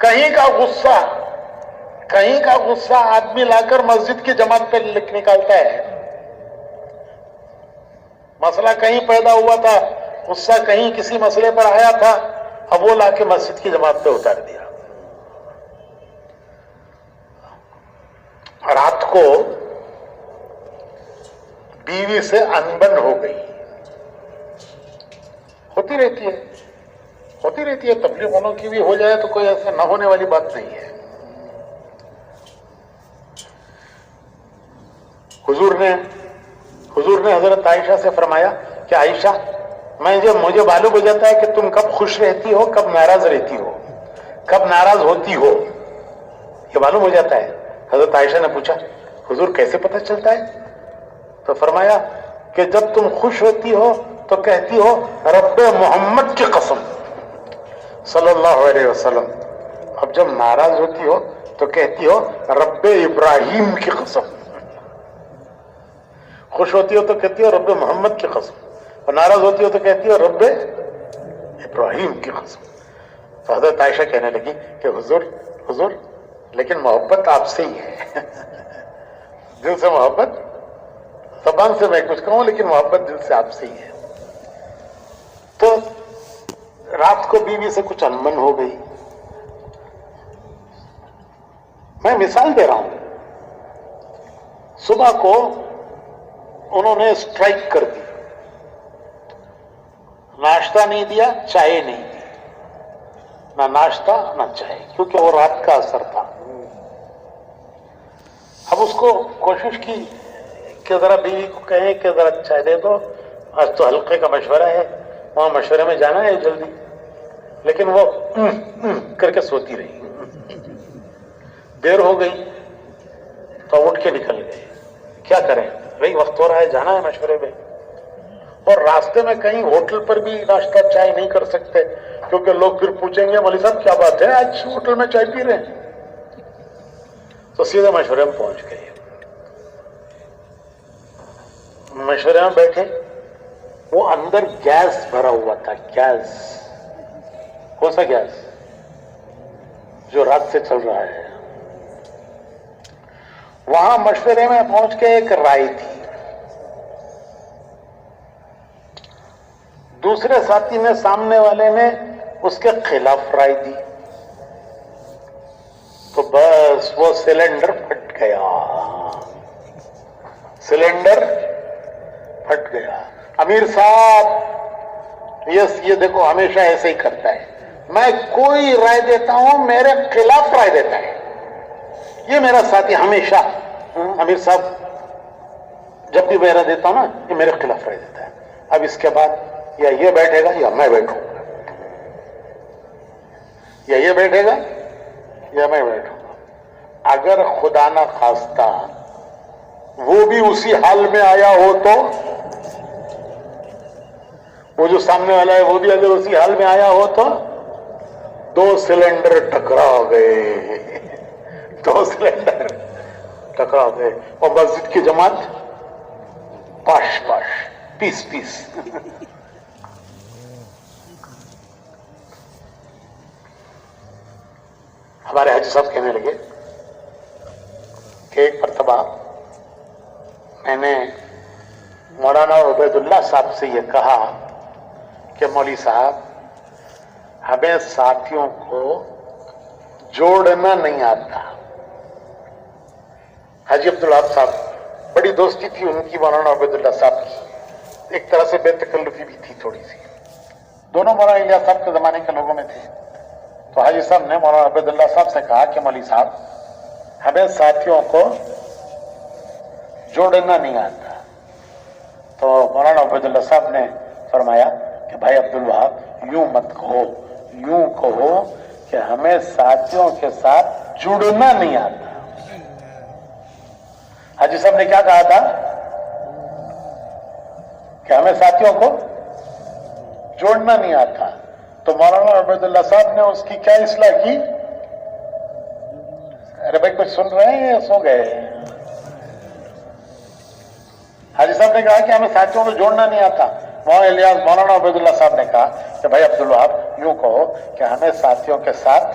کہیں کا غصہ آدمی لا کر مسجد کی جماعت پہ نکالتا ہے. مسئلہ کہیں پیدا ہوا تھا، غصہ کہیں کسی مسئلے پر آیا تھا، اب وہ لا کے مسجد کی جماعت پہ اتار دیا. رات کو بیوی سے انبن ہو گئی. ہوتی رہتی ہے تبلیغ والوں کی بھی ہو جائے تو کوئی ایسا نہ ہونے والی بات نہیں ہے. حضور نے حضرت عائشہ سے فرمایا کہ عائشہ، مجھے معلوم ہو جاتا ہے کہ تم کب خوش رہتی ہو، کب ناراض رہتی ہو، کب ناراض ہوتی ہو، یہ معلوم ہو جاتا ہے. حضرت عائشہ نے پوچھا حضور کیسے پتہ چلتا ہے؟ تو فرمایا کہ جب تم خوش ہوتی ہو تو کہتی ہو رب محمد کی قسم صلی اللہ علیہ وسلم، اب جب ناراض ہوتی ہو تو کہتی ہو رب ابراہیم کی قسم. خوش ہوتی ہو تو کہتی ہو رب محمد کی قسم، اور ناراض ہوتی ہو تو کہتی ہو رب ابراہیم کی قسم. تو حضرت عائشہ کہنے لگی کہ حضور لیکن محبت آپ سے ہی ہے. دل سے محبت، زبان سے میں کچھ کہوں لیکن محبت دل سے آپ سے ہی ہے. تو رات کو بیوی سے کچھ انبن ہو گئی. میں مثال دے رہا ہوں. صبح کو انہوں نے اسٹرائک کر دی، ناشتہ نہیں دیا، چائے نہیں دی، نہ ناشتہ نہ چائے، کیونکہ وہ رات کا اثر تھا. اب اس کو کوشش کی کہ ذرا بیوی کو کہیں کہ ذرا چائے دے دو، آج تو حلقے کا مشورہ ہے، وہاں مشورے میں جانا ہے جلدی. لیکن وہ کر کے سوتی رہی. دیر ہو گئی تو اٹھ کے نکل گئے. کیا کریں بھائی، وقت ہو رہا ہے، جانا ہے مشورے میں. اور راستے میں کہیں ہوٹل پر بھی ناشتہ چائے نہیں کر سکتے، کیونکہ لوگ پھر پوچھیں گے مولوی صاحب کیا بات ہے آج ہوٹل میں چائے پی رہے ہیں. تو سیدھے مشورے میں پہنچ گئے. مشورے میں بیٹھے، وہ اندر گیس بھرا ہوا تھا. گیس، کون سا گیس؟ جو رات سے چل رہا ہے. وہاں مشورے میں پہنچ کے ایک رائے تھی. دوسرے ساتھی نے، سامنے والے نے اس کے خلاف رائے دی. تو بس وہ سلنڈر پھٹ گیا. سلنڈر پھٹ گیا. امیر صاحب یہ دیکھو ہمیشہ ایسے ہی کرتا ہے. میں کوئی رائے دیتا ہوں میرے خلاف رائے دیتا ہے. یہ میرا ساتھی ہمیشہ، امیر صاحب جب بھی میرا دیتا ہوں نا، یہ میرے خلاف رائے دیتا ہے. اب اس کے بعد یا یہ بیٹھے گا یا میں بیٹھوں گا، یا یہ بیٹھے گا یا میں بیٹھوں گا. اگر خدا نہ خواستہ وہ بھی اسی حال میں آیا ہو تو، وہ جو سامنے والا ہے وہ بھی اگر اسی حال میں آیا ہو تو، دو سلنڈر ٹکرا گئے. دو سلنڈر ٹکرا گئے اور مسجد کی جماعت پاش پاش، پیس پیس. ہمارے حاجی صاحب کہنے لگے کہ ایک مرتبہ میں نے مولانا عبید اللہ صاحب سے یہ کہا کہ مولوی صاحب ہمیں ساتھیوں کو جوڑنا نہیں آتا. حاجی عبدالوہاب صاحب، بڑی دوستی تھی ان کی مولانا عبید اللہ صاحب کی، ایک طرح سے بے تکلفی بھی تھی تھوڑی سی. دونوں مولانا الیاس صاحب کے زمانے کے لوگوں میں تھے. تو حاجی صاحب نے مولانا عبید اللہ صاحب سے کہا کہ مولوی صاحب ہمیں ساتھیوں کو جوڑنا نہیں آتا. تو مولانا عبید اللہ صاحب نے فرمایا کہ بھائی عبدالوہاب یوں مت کہو، یوں کہو کہ ہمیں ساتھیوں کے ساتھ جڑنا نہیں آتا. حاجی صاحب نے کیا کہا تھا کہ ہمیں ساتھیوں کو جوڑنا نہیں آتا. تو مولانا عبید اللہ صاحب نے اس کی کیا اصلاح کی؟ ارے بھائی کچھ سن رہے ہیں یا سو گئے؟ حاجی صاحب نے کہا کہ ہمیں ساتھیوں کو جوڑنا نہیں آتا. مولانا عبید اللہ صاحب نے کہا کہ بھائی عبدالوہاب یوں کہو کہ ہمیں ساتھیوں کے ساتھ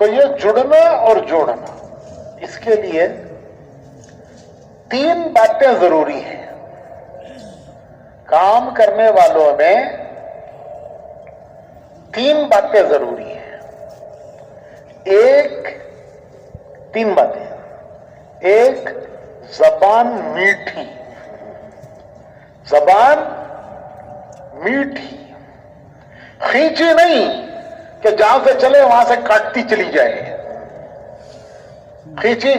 تو یہ جڑنا اور جوڑنا، اس کے لیے 3 باتیں ضروری ہیں. کام کرنے والوں میں 3 باتیں ضروری ہیں. 3 باتیں. ایک، زبان میٹھی. زبان میٹھی، کھینچی نہیں کہ جہاں سے چلے وہاں سے کاٹتی چلی جائے. کھینچی،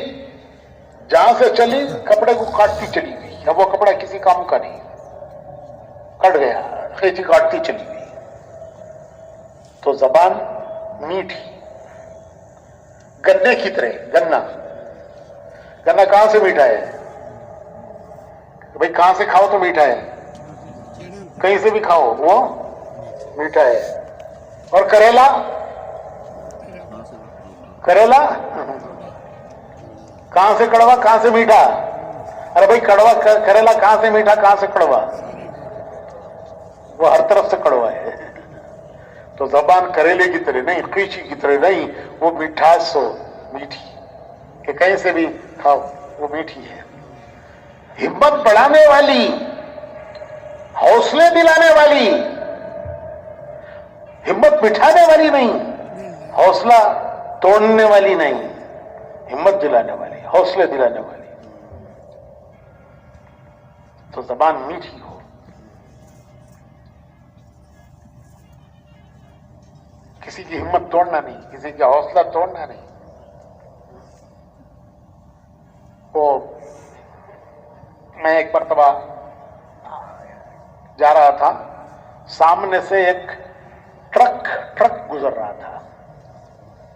جہاں سے چلی کپڑے کو کاٹتی چلی گئی. اب وہ کپڑا کسی کام کا نہیں، کٹ گیا، کھینچی کاٹتی چلی گئی. تو زبان میٹھی. گنے کی طرح. گنا کہاں سے میٹھا ہے بھائی؟ کہاں سے کھاؤ تو میٹھا ہے، کہیں سے بھی کھاؤ وہ میٹھا ہے. اور کریلا کہاں سے کڑوا، کہاں سے میٹھا؟ ارے بھائی کڑوا کریلا کہاں سے میٹھا، کہاں سے کڑوا؟ وہ ہر طرف سے کڑوا ہے. تو زبان کریلے کی طرح نہیں، قیچی کی طرح نہیں، وہ مٹھاس ہو، میٹھی، کہ کہیں سے بھی کھاؤ وہ میٹھی ہے. ہمت بڑھانے والی، حوصلے دلانے والی، ہمت بٹھانے والی نہیں، حوصلہ توڑنے والی نہیں، ہمت دلانے والی، حوصلے دلانے والی. تو زبان میٹھی ہو. کسی کی ہمت توڑنا نہیں، کسی کا حوصلہ توڑنا نہیں. وہ میں ایک مرتبہ جا رہا تھا، سامنے سے ایک ٹرک گزر رہا تھا.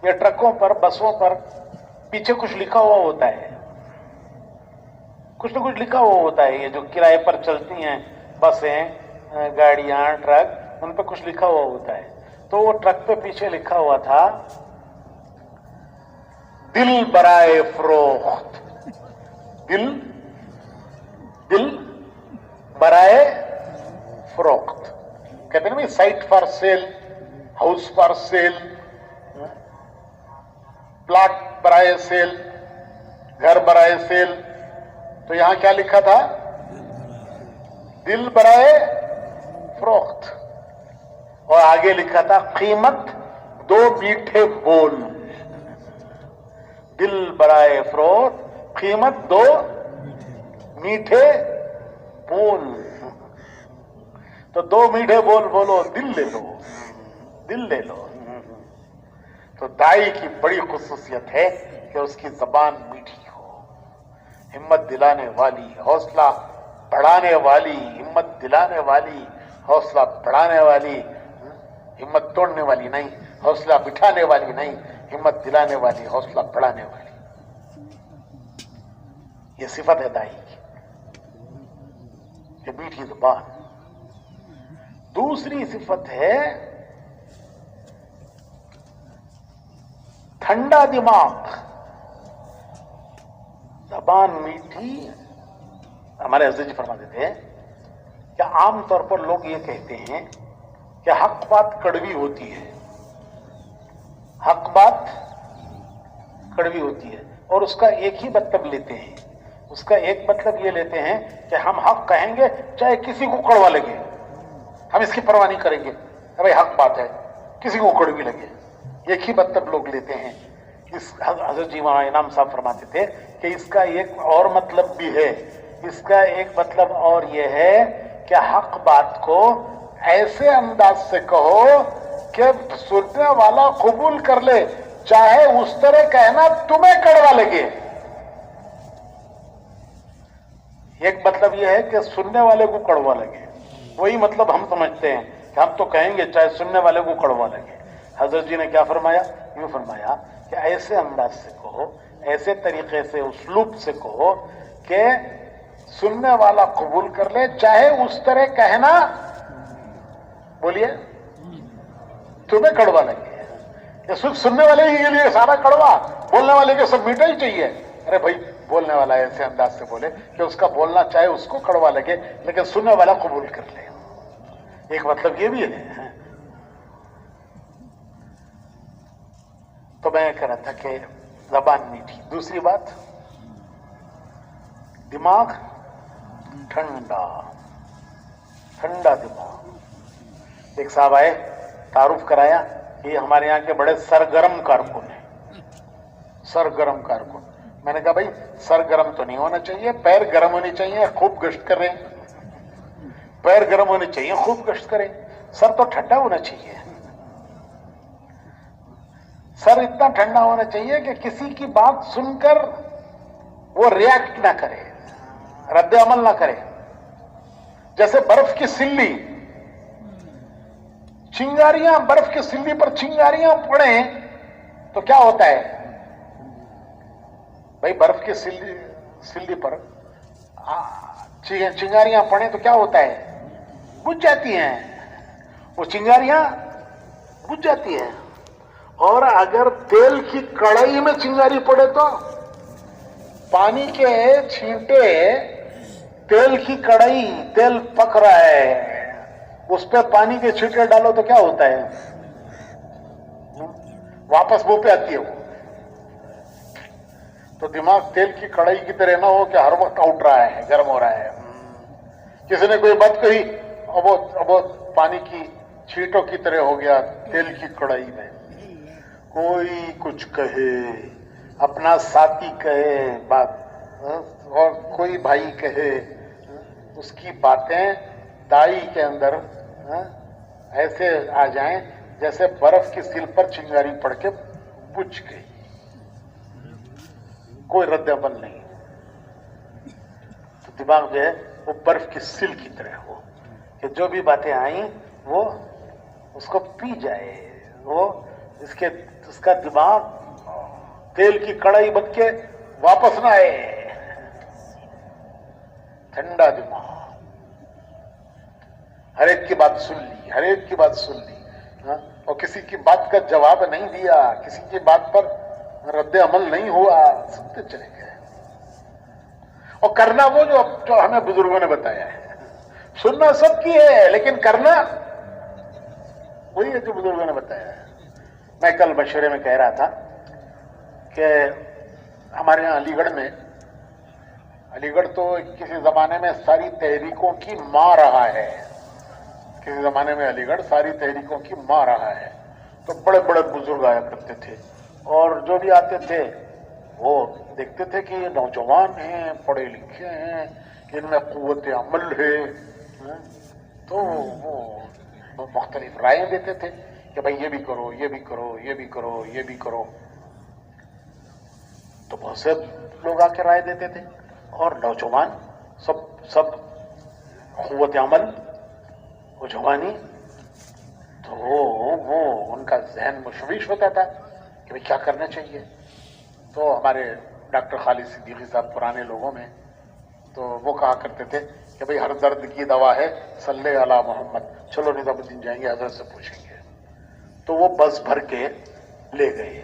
یہ ٹرکوں پر، بسوں پر پیچھے کچھ لکھا ہوا ہوتا ہے، کچھ نہ کچھ لکھا ہوا ہوتا ہے. یہ جو کرائے پر چلتی ہیں بسیں، گاڑیاں، ٹرک، ان پہ کچھ لکھا ہوا ہوتا ہے. تو وہ ٹرک پہ پیچھے لکھا ہوا تھا، دل برائے فروخت. دل برائے فروخت. کہتے ہیں نا site for sale, house for sale, plot برائے سیل، گھر برائے سیل. تو یہاں کیا لکھا تھا؟ دل برائے فروخت. اور آگے لکھا تھا قیمت 2 میٹھے بول. دل برائے فروخت، قیمت 2 میٹھے بول. تو 2 میٹھے بول بولو، دل لے لو، دل لے لو. تو دائی کی بڑی خصوصیت ہے کہ اس کی زبان میٹھی ہو، ہمت دلانے والی، حوصلہ بڑھانے والی، ہمت دلانے والی، حوصلہ بڑھانے والی، ہمت توڑنے والی نہیں، حوصلہ بٹھانے والی نہیں، ہمت دلانے والی، حوصلہ بڑھانے والی. یہ صفت ہے دائی کی، یہ میٹھی زبان. دوسری صفت ہے ٹھنڈا دماغ. زبان میٹھی. ہمارے حضرت جی فرماتے تھے کہ عام طور پر لوگ یہ کہتے ہیں کہ حق بات کڑوی ہوتی ہے، حق بات کڑوی ہوتی ہے، اور اس کا ایک ہی مطلب لیتے ہیں. اس کا ایک مطلب یہ لیتے ہیں کہ ہم حق کہیں گے چاہے کسی کو کڑوا لگے، ہم اس کی پرواہ نہیں کریں گے. بھائی حق بات ہے، کسی کو کڑوی لگے. ایک ہی مطلب لوگ لیتے ہیں. اس حضرت جی وہاں انعام صاحب فرماتے تھے کہ اس کا ایک اور مطلب بھی ہے. اس کا ایک مطلب اور یہ ہے کہ حق بات کو ایسے انداز سے کہو کہ سننے والا قبول کر لے، چاہے اس طرح کہنا تمہیں کڑوا لگے. ایک مطلب یہ ہے کہ سننے والے کو کڑوا لگے، وہی مطلب ہم سمجھتے ہیں کہ ہم تو کہیں گے چاہے سننے والے کو کڑوا لگے. حضرت جی نے کیا فرمایا؟ یوں فرمایا کہ ایسے انداز سے کہو، ایسے طریقے سے، اسلوب سے کہو کہ سننے والا قبول کر لے، چاہے اس طرح کہنا، بولیے، تمہیں کڑوا لگے. یہ صرف سننے والے ہی کے لیے سارا کڑوا، بولنے والے کے سب میٹھا ہی چاہیے. ارے بھائی بولنے والا ایسے انداز سے بولے کہ اس کا بولنا چاہے اس کو کڑوا لگے لیکن سننے والا قبول کر لے. ایک مطلب یہ بھی ہے. تو میں کہہ رہا تھا کہ زبان میٹھی. دوسری بات دماغ ٹھنڈا ٹھنڈا دماغ. ایک صاحب آئے, تعارف کرایا, یہ ہمارے یہاں کے بڑے سرگرم کارکن ہیں. سرگرم کارکن. میں نے کہا بھائی سرگرم تو نہیں ہونا چاہیے, پیر گرم ہونے چاہیے, خوب گشت کریں. پیر گرم ہونے چاہیے, خوب گشت کریں. سر تو ٹھنڈا ہونا چاہیے. سر اتنا ٹھنڈا ہونا چاہیے کہ کسی کی بات سن کر وہ ریاکٹ نہ کرے, رد عمل نہ کرے. جیسے برف کی سلی, چنگاریاں برف کی سلی پر چنگاریاں پڑیں تو کیا ہوتا ہے بھائی؟ برف کی سلی پر چنگاریاں پڑیں تو کیا ہوتا ہے؟ بجھ جاتی ہیں. وہ چنگاریاں بجھ جاتی ہیں. اور اگر تیل کی کڑائی میں چنگاری پڑے تو پانی کے چھینٹے, تیل کی کڑائی, تیل پک رہا ہے, اس پہ پانی کے چھینٹے ڈالو تو کیا ہوتا ہے؟ واپس منہ پہ آتی ہے وہ. تو دماغ تیل کی کڑائی کی طرح نہ ہو کہ ہر وقت اٹھ رہا ہے, گرم ہو رہا ہے. کسی نے کوئی بات کہی, اب وہ پانی کی چھینٹوں کی طرح ہو گیا تیل کی کڑائی میں. کوئی کچھ کہے, اپنا ساتھی کہے بات, اور کوئی بھائی کہے, اس کی باتیں دائی کے اندر ایسے آ جائیں جیسے برف کی سل پر چنگاری پڑ کے بجھ گئی. کوئی رد عمل نہیں. تو دماغ جو ہے وہ برف کی سل کی طرح ہو کہ جو بھی باتیں آئیں وہ اس کو پی جائے. وہ اس کا دماغ تیل کی کڑائی بن کے واپس نہ آئے. ٹھنڈا دماغ, ہر ایک کی بات سن لی, ہر ایک کی بات سن لی, اور کسی کی بات کا جواب نہیں دیا, کسی کی بات پر رد عمل نہیں ہوا, سنتے چلے گئے. اور کرنا وہ جو ہمیں بزرگوں نے بتایا ہے. سننا سب کی ہے لیکن کرنا وہی ہے جو بزرگوں نے بتایا ہے. میں کل مشورے میں کہہ رہا تھا کہ ہمارے یہاں علی گڑھ تو کسی زمانے میں ساری تحریکوں کی ماں رہا ہے. کسی زمانے میں علی گڑھ ساری تحریکوں کی ماں رہا ہے. تو بڑے بڑے بزرگ آیا کرتے تھے, اور جو بھی آتے تھے وہ دیکھتے تھے کہ یہ نوجوان ہیں, پڑھے لکھے ہیں, ان میں قوت عمل ہے, تو وہ مختلف رائے دیتے تھے کہ بھائی یہ بھی کرو, یہ بھی کرو, یہ بھی کرو, یہ بھی کرو. تو بہت سے لوگ آ کے رائے دیتے تھے, اور نوجوان سب قوت عمل, وہ جوانی, تو وہ ان کا ذہن مشوش ہوتا تھا کہ بھائی کیا کرنا چاہیے. تو ہمارے ڈاکٹر خالد صدیقی صاحب پرانے لوگوں میں, تو وہ کہا کرتے تھے کہ بھائی ہر درد کی دوا ہے صلی علی محمد. چلو نظام الدین جائیں گے, حضرت سے پوچھیں گے. تو وہ بس بھر کے لے گئے,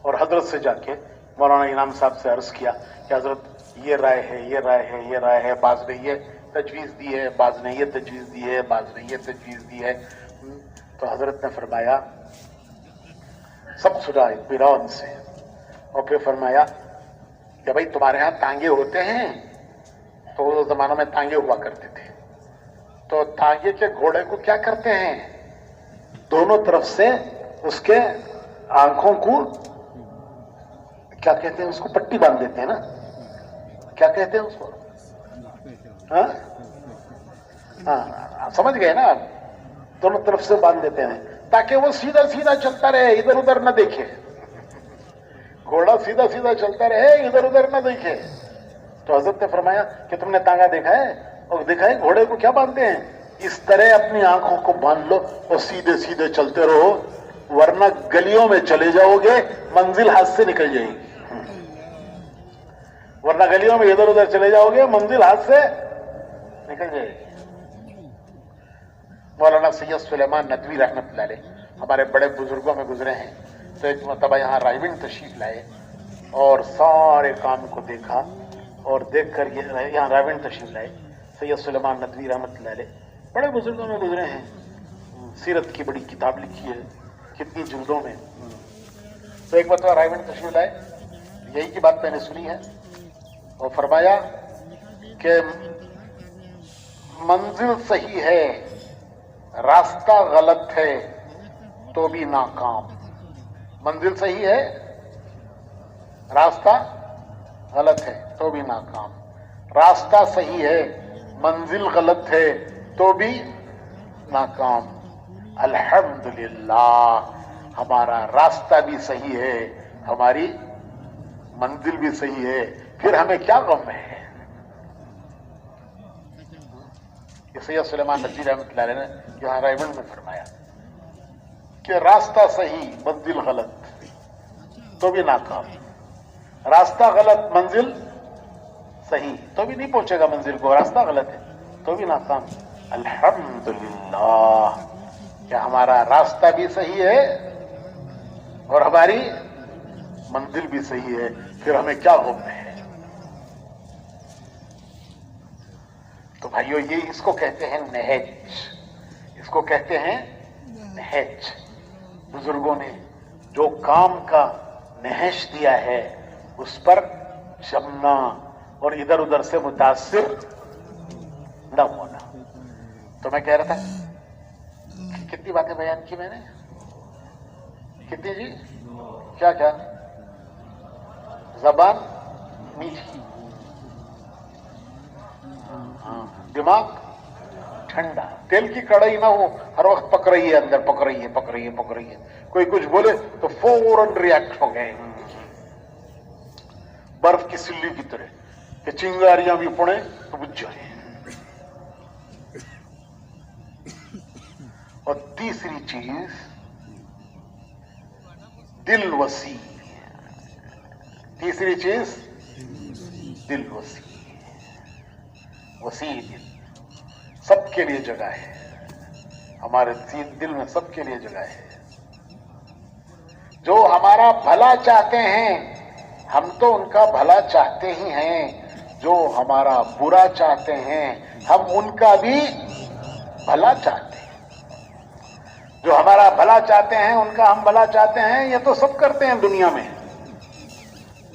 اور حضرت سے جا کے مولانا انعام صاحب سے عرض کیا کہ حضرت یہ رائے ہے, یہ رائے ہے, یہ رائے ہے, بعض نے یہ تجویز دی ہے, بعض نے یہ تجویز دی ہے, بعض نے یہ تجویز دی ہے. تو حضرت نے فرمایا, سب سنا اطمینان سے, اور پھر فرمایا کہ بھائی تمہارے ہاں تانگے ہوتے ہیں؟ تو اس زمانوں میں تانگے ہوا کرتے تھے. تو تانگے کے گھوڑے کو کیا کرتے ہیں؟ دونوں طرف سے اس کے آنکھوں کو کیا کہتے ہیں, اس کو پٹی باندھ دیتے ہیں نا, کیا کہتے ہیں اس کو؟ ہاں سمجھ گئے نا آپ, دونوں طرف سے باندھ دیتے ہیں تاکہ وہ سیدھا سیدھا چلتا رہے, ادھر ادھر نہ دیکھے. گھوڑا سیدھا سیدھا چلتا رہے, ادھر ادھر نہ دیکھے. تو حضرت نے فرمایا کہ تم نے تانگا دیکھا ہے؟ اور دیکھا ہے گھوڑے کو کیا باندھتے ہیں؟ اس طرح اپنی آنکھوں کو باندھ لو اور سیدھے سیدھے چلتے رہو, ورنہ گلیوں میں چلے جاؤ گے, منزل ہاتھ سے نکل جائے گی. ورنہ گلیوں میں ادھر ادھر چلے جاؤ گے, منزل ہاتھ سے نکل جائے گی. مولانا سید سلیمان ندوی رحمت اللہ علیہ ہمارے بڑے بزرگوں میں گزرے ہیں. تو ایک مرتبہ یہاں رائے گنج تشریف لائے اور سارے کام کو دیکھا, اور دیکھ کر یہاں رائے گنج تشریف لائے. سید سلیمان ندوی رحمت اللہ علیہ بڑے بزرگوں میں گزرے ہیں, سیرت کی بڑی کتاب لکھی ہے, کتنی جلدوں میں. تو ایک مرتبہ رائے گنج تشریف لائے, یہی کی بات میں نے سنی ہے. وہ فرمایا کہ منزل صحیح ہے, راستہ غلط ہے تو بھی ناکام. منزل صحیح ہے, راستہ غلط ہے تو بھی ناکام. راستہ صحیح ہے, منزل غلط ہے تو بھی ناکام. الحمدللہ ہمارا راستہ بھی صحیح ہے, ہماری منزل بھی صحیح ہے, پھر ہمیں کیا غم ہے. یہ سید سلیمان نجی رحمۃ اللہ علیہ نے یہاں رائے گنج میں فرمایا کہ راستہ صحیح منزل غلط تو بھی ناکام. راستہ غلط منزل صحیح تو بھی نہیں پہنچے گا منزل کو, راستہ غلط ہے تو بھی ناکام. الحمدللہ کہ ہمارا راستہ بھی صحیح ہے اور ہماری منزل بھی صحیح ہے, پھر ہمیں کیا غم ہے. تو بھائیو یہ اس کو کہتے ہیں نہج, اس کو کہتے ہیں نہج. بزرگوں نے جو کام کا نہج دیا ہے اس پر جمنا اور ادھر ادھر سے متاثر نہ ہونا. تو میں کہہ رہا تھا کتنی باتیں بیان کی میں نے, کتنی جی, کیا کیا, زبان میٹھی, دماغ ٹھنڈا, تیل کی کڑھائی نہ ہو ہر وقت پک رہی ہے اندر, پک رہی ہے پک رہی ہے پک رہی ہے, کوئی کچھ بولے تو فوراً ریاکٹ ہو گئے. برف کی سلی کی طرح کہ چنگاریاں بھی پڑے تو بجھ جائیں. اور تیسری چیز دل وسیع. تیسری چیز دل وسیع. وسیع دل, سب کے لیے جگہ ہے, ہمارے دل میں سب کے لیے جگہ ہے. جو ہمارا بھلا چاہتے ہیں ہم تو ان کا بھلا چاہتے ہی ہیں, جو ہمارا برا چاہتے ہیں ہم ان کا بھی بھلا چاہتے ہیں. جو ہمارا بھلا چاہتے ہیں ان کا ہم بھلا چاہتے ہیں, یہ تو سب کرتے ہیں دنیا میں,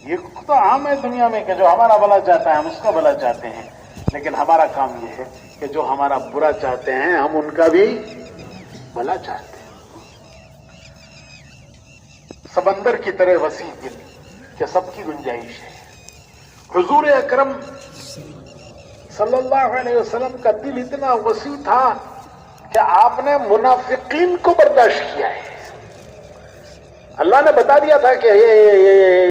یہ تو عام ہے دنیا میں کہ جو ہمارا بھلا چاہتا ہے ہم اس کا بھلا چاہتے ہیں. لیکن ہمارا کام یہ ہے کہ جو ہمارا برا چاہتے ہیں ہم ان کا بھی بھلا چاہتے ہیں. سمندر کی طرح وسیع دل کہ سب کی گنجائش ہے. حضور اکرم صلی اللہ علیہ وسلم کا دل اتنا وسیع تھا کہ آپ نے منافقین کو برداشت کیا ہے. اللہ نے بتا دیا تھا کہ یہ